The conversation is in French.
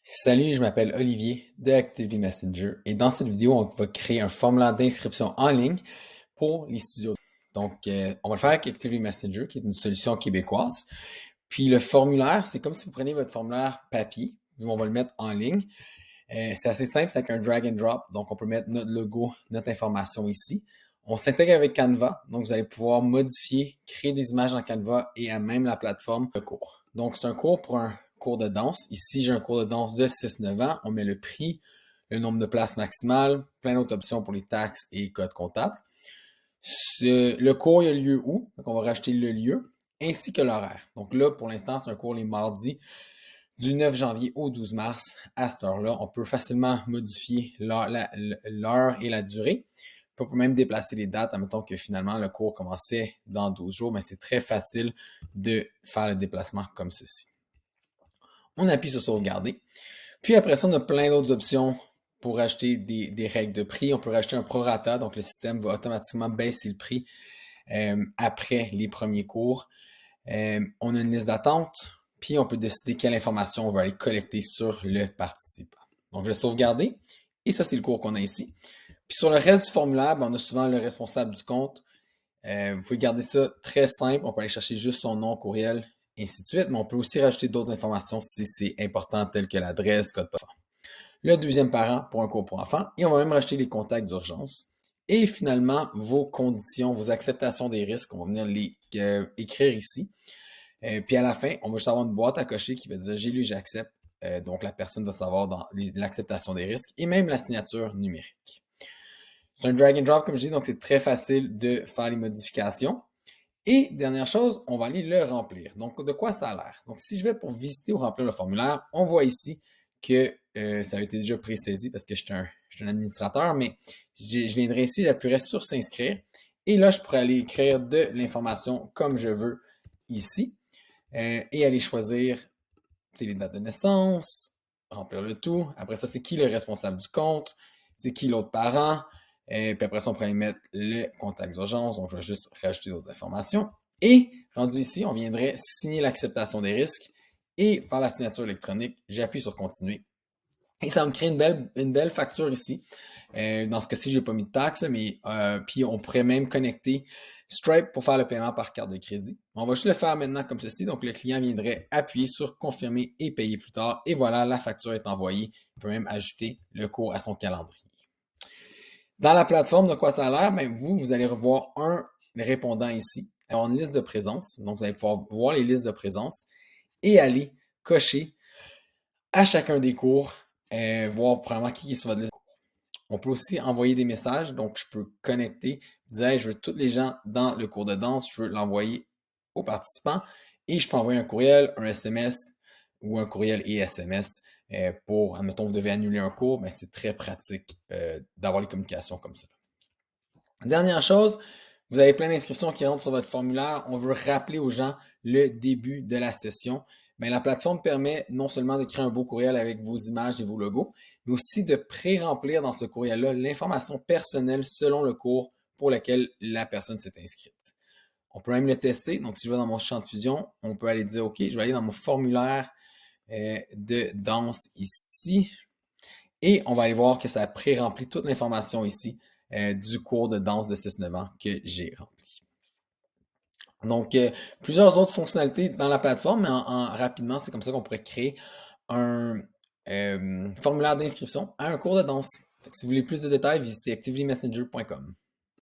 Salut, je m'appelle Olivier de Activity Messenger et dans cette vidéo, on va créer un formulaire d'inscription en ligne pour les studios. Donc, on va le faire avec Activity Messenger, qui est une solution québécoise. Puis le formulaire, c'est comme si vous preniez votre formulaire papier, puis on va le mettre en ligne. C'est assez simple, c'est avec un drag and drop. Donc, on peut mettre notre logo, notre information ici. On s'intègre avec Canva, donc vous allez pouvoir modifier, créer des images dans Canva et à même la plateforme de cours. Donc, c'est un cours pour un cours de danse. Ici, j'ai un cours de danse de 6-9 ans. On met le prix, le nombre de places maximales, plein d'autres options pour les taxes et codes comptables. Le cours, il a lieu où? Donc, on va rajouter le lieu ainsi que l'horaire. Donc là, pour l'instant, c'est un cours les mardis du 9 janvier au 12 mars. À cette heure-là, on peut facilement modifier l'heure et la durée. On peut même déplacer les dates. Admettons que finalement, le cours commençait dans 12 jours, mais c'est très facile de faire le déplacement comme ceci. On appuie sur sauvegarder. Puis après ça, on a plein d'autres options pour acheter des règles de prix. On peut rajouter un prorata, donc le système va automatiquement baisser le prix après les premiers cours. On a une liste d'attente, puis on peut décider quelle information on va aller collecter sur le participant. Donc, je vais sauvegarder, et ça, c'est le cours qu'on a ici. Puis sur le reste du formulaire, on a souvent le responsable du compte. Vous pouvez garder ça très simple. On peut aller chercher juste son nom, courriel, et ainsi de suite, mais on peut aussi rajouter d'autres informations si c'est important, telles que l'adresse, code postal. Le deuxième parent pour un cours pour enfants, et on va même rajouter les contacts d'urgence. Et finalement, vos conditions, vos acceptations des risques, on va venir les écrire ici. Puis à la fin, on va juste avoir une boîte à cocher qui va dire j'ai lu, j'accepte. Donc la personne va savoir dans l'acceptation des risques et même la signature numérique. C'est un drag and drop, comme je dis, donc c'est très facile de faire les modifications. Et dernière chose, on va aller le remplir. Donc, de quoi ça a l'air? Donc, si je vais pour visiter ou remplir le formulaire, on voit ici que ça a été déjà pré-saisi parce que je suis un administrateur, mais je viendrai ici, j'appuierai sur s'inscrire. Et là, je pourrais aller écrire de l'information comme je veux ici et aller choisir les dates de naissance, remplir le tout. Après ça, c'est qui le responsable du compte, c'est qui l'autre parent. Puis après ça, on pourrait mettre le contact d'urgence. Donc, je vais juste rajouter d'autres informations. Et rendu ici, on viendrait signer l'acceptation des risques et faire la signature électronique. J'appuie sur continuer. Et ça va me créer une belle facture ici. Dans ce cas-ci, je n'ai pas mis de taxe, mais puis on pourrait même connecter Stripe pour faire le paiement par carte de crédit. On va juste le faire maintenant comme ceci. Donc, le client viendrait appuyer sur confirmer et payer plus tard. Et voilà, la facture est envoyée. Il peut même ajouter le cours à son calendrier. Dans la plateforme, de quoi ça a l'air? Ben, vous allez revoir un répondant ici. Alors, une liste de présence. Donc, vous allez pouvoir voir les listes de présence et aller cocher à chacun des cours, voir probablement qui est sur votre liste. On peut aussi envoyer des messages, donc je peux connecter, dire hey, je veux tous les gens dans le cours de danse, je veux l'envoyer aux participants et je peux envoyer un courriel, un SMS ou un courriel et SMS pour, admettons, vous devez annuler un cours, mais c'est très pratique d'avoir les communications comme ça. Dernière chose, vous avez plein d'inscriptions qui rentrent sur votre formulaire. On veut rappeler aux gens le début de la session. Bien, la plateforme permet non seulement de créer un beau courriel avec vos images et vos logos, mais aussi de pré-remplir dans ce courriel-là l'information personnelle selon le cours pour lequel la personne s'est inscrite. On peut même le tester. Donc, si je vais dans mon champ de fusion, on peut aller dire, OK, je vais aller dans mon formulaire de danse ici. Et on va aller voir que ça a pré-rempli toute l'information ici du cours de danse de 6-9 ans que j'ai rempli. Donc, plusieurs autres fonctionnalités dans la plateforme, mais rapidement, c'est comme ça qu'on pourrait créer un formulaire d'inscription à un cours de danse. Si vous voulez plus de détails, visitez activitymessenger.com.